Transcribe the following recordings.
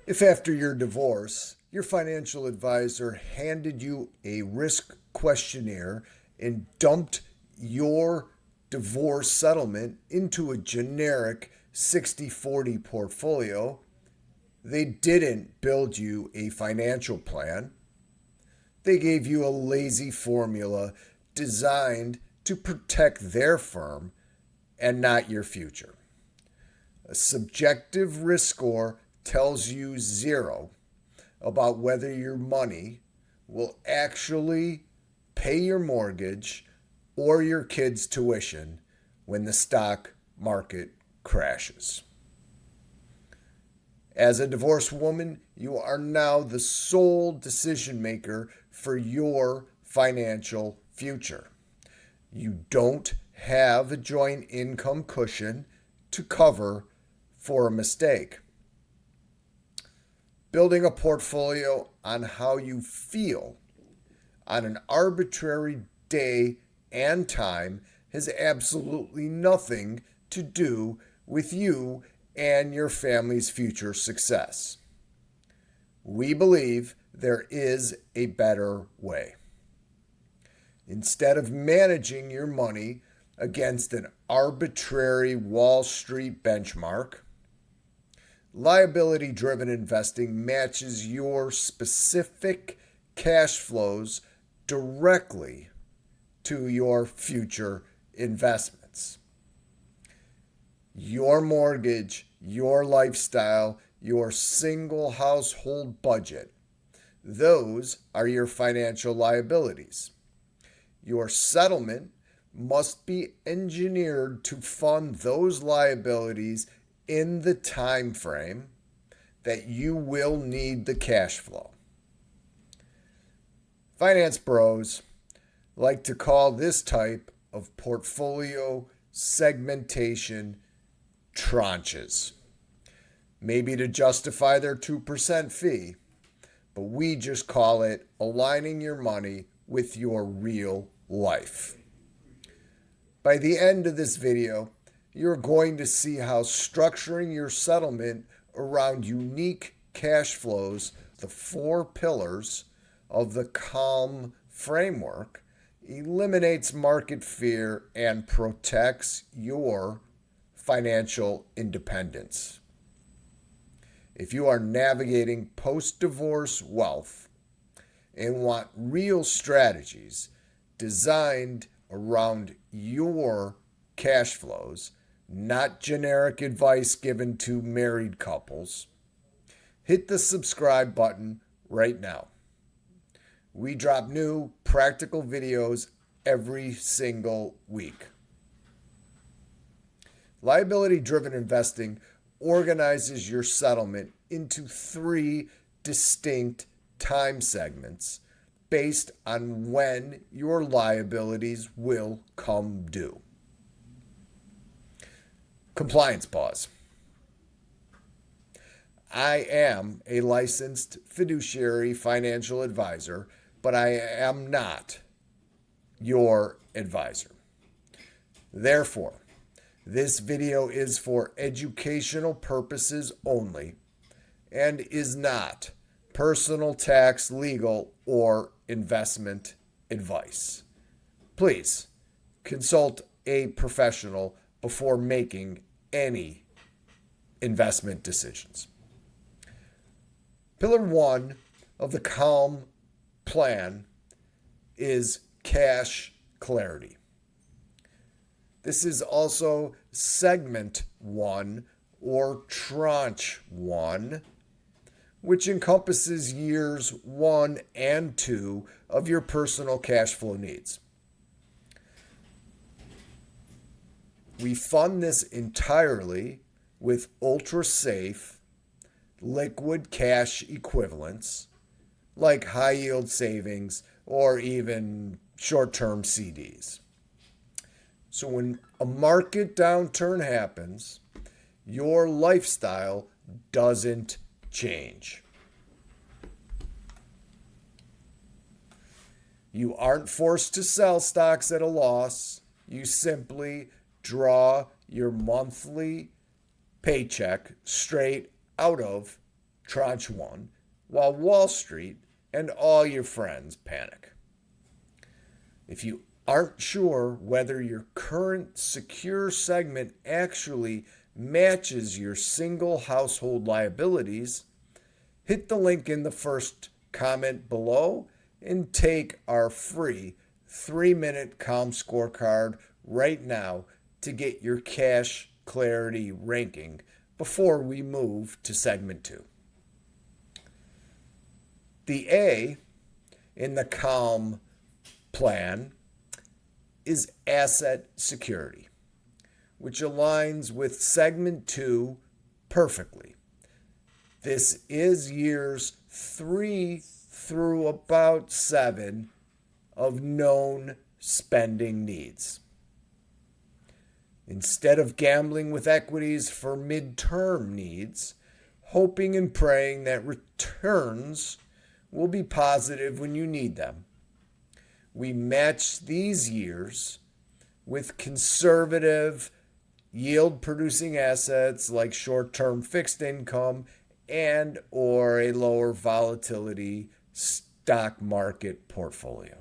If after your divorce, your financial advisor handed you a risk questionnaire and dumped your divorce settlement into a generic 60/40 portfolio, they didn't build you a financial plan. They gave you a lazy formula designed to protect their firm and not your future. A subjective risk score tells you zero about whether your money will actually pay your mortgage or your kids' tuition when the stock market crashes. As a divorced woman, you are now the sole decision maker for your financial future. You don't have a joint income cushion to cover for a mistake. Building a portfolio on how you feel on an arbitrary day and time has absolutely nothing to do with you and your family's future success. We believe there is a better way. Instead of managing your money against an arbitrary Wall Street benchmark, liability-driven investing matches your specific cash flows directly to your future investments. Your mortgage, your lifestyle, your single household budget, those are your financial liabilities. Your settlement must be engineered to fund those liabilities in the time frame that you will need the cash flow. Finance bros like to call this type of portfolio segmentation tranches, maybe to justify their 2% fee, but we just call it aligning your money with your real life. By the end of this video, you're going to see how structuring your settlement around unique cash flows, the 4 pillars of the CALM framework, eliminates market fear and protects your financial independence. If you are navigating post-divorce wealth and want real strategies designed around your cash flows, not generic advice given to married couples, hit the subscribe button right now. We drop new practical videos every single week. Liability-driven investing organizes your settlement into 3 distinct time segments based on when your liabilities will come due. Compliance pause. I am a licensed fiduciary financial advisor, but I am not your advisor. Therefore, this video is for educational purposes only and is not personal tax, legal, or investment advice. Please consult a professional before making any investment decisions. Pillar 1 of the CALM plan is cash clarity. This is also segment 1 or tranche 1, which encompasses years 1 and 2 of your personal cash flow needs. We fund this entirely with ultra-safe liquid cash equivalents like high-yield savings or even short-term CDs. So when a market downturn happens, your lifestyle doesn't change. You aren't forced to sell stocks at a loss. You simply draw your monthly paycheck straight out of Tranche 1, while Wall Street and all your friends panic. If you aren't sure whether your current secure segment actually matches your single household liabilities, hit the link in the first comment below and take our free 3-minute Calm Scorecard right now to get your cash clarity ranking before we move to segment 2. The A in the Calm plan is asset security, which aligns with segment 2 perfectly. This is years 3 through about 7 of known spending needs. Instead of gambling with equities for midterm needs, hoping and praying that returns will be positive when you need them, we match these years with conservative yield-producing assets like short-term fixed income and or a lower volatility stock market portfolio.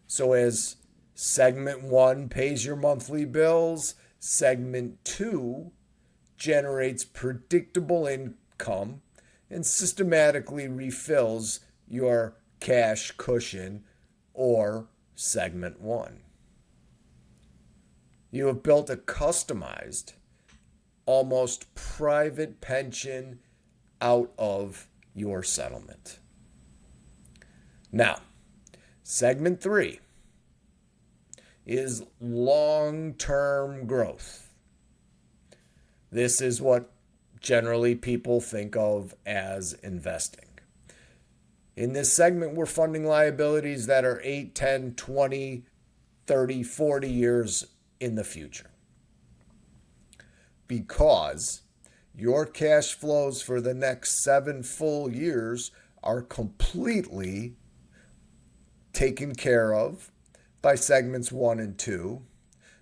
So as segment 1 pays your monthly bills, segment 2 generates predictable income and systematically refills your cash cushion, or segment 1. You have built a customized, almost private pension out of your settlement. Now, segment 3 is long-term growth. This is what generally people think of as investing. In this segment, we're funding liabilities that are 8, 10, 20, 30, 40 years in the future. Because your cash flows for the next 7 full years are completely taken care of by segments 1 and 2.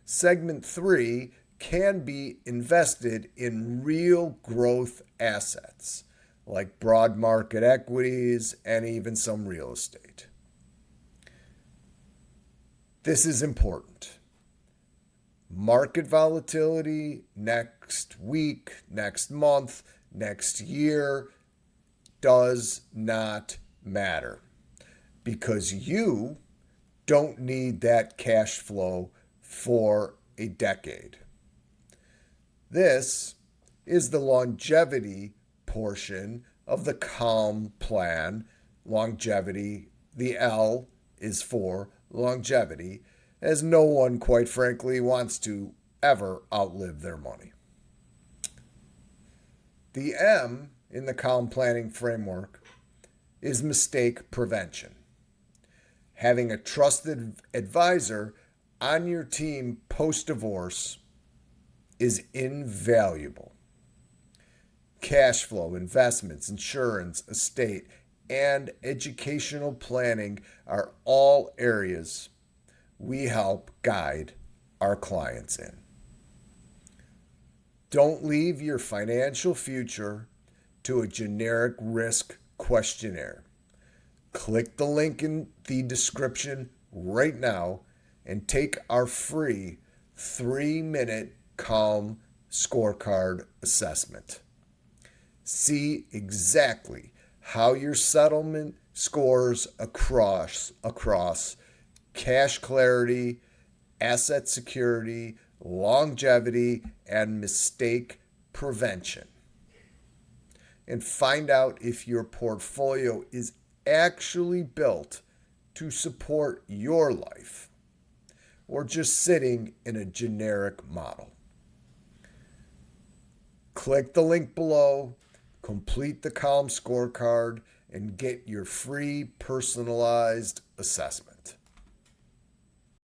Segment 3 can be invested in real growth assets like broad market equities and even some real estate. This is important. Market volatility next week, next month, next year does not matter because you don't need that cash flow for a decade. This is the longevity portion of the Calm plan. Longevity, the L is for longevity, as no one, quite frankly, wants to ever outlive their money. The M in the Calm planning framework is mistake prevention. Having a trusted advisor on your team post-divorce is invaluable. Cash flow, investments, insurance, estate, and educational planning are all areas we help guide our clients in. Don't leave your financial future to a generic risk questionnaire. Click the link in the description right now and take our free 3-minute Calm Scorecard assessment. See exactly how your settlement scores across cash clarity, asset security, longevity, and mistake prevention. And find out if your portfolio is actually built to support your life or just sitting in a generic model. Click the link below, complete the Calm Scorecard, and get your free personalized assessment.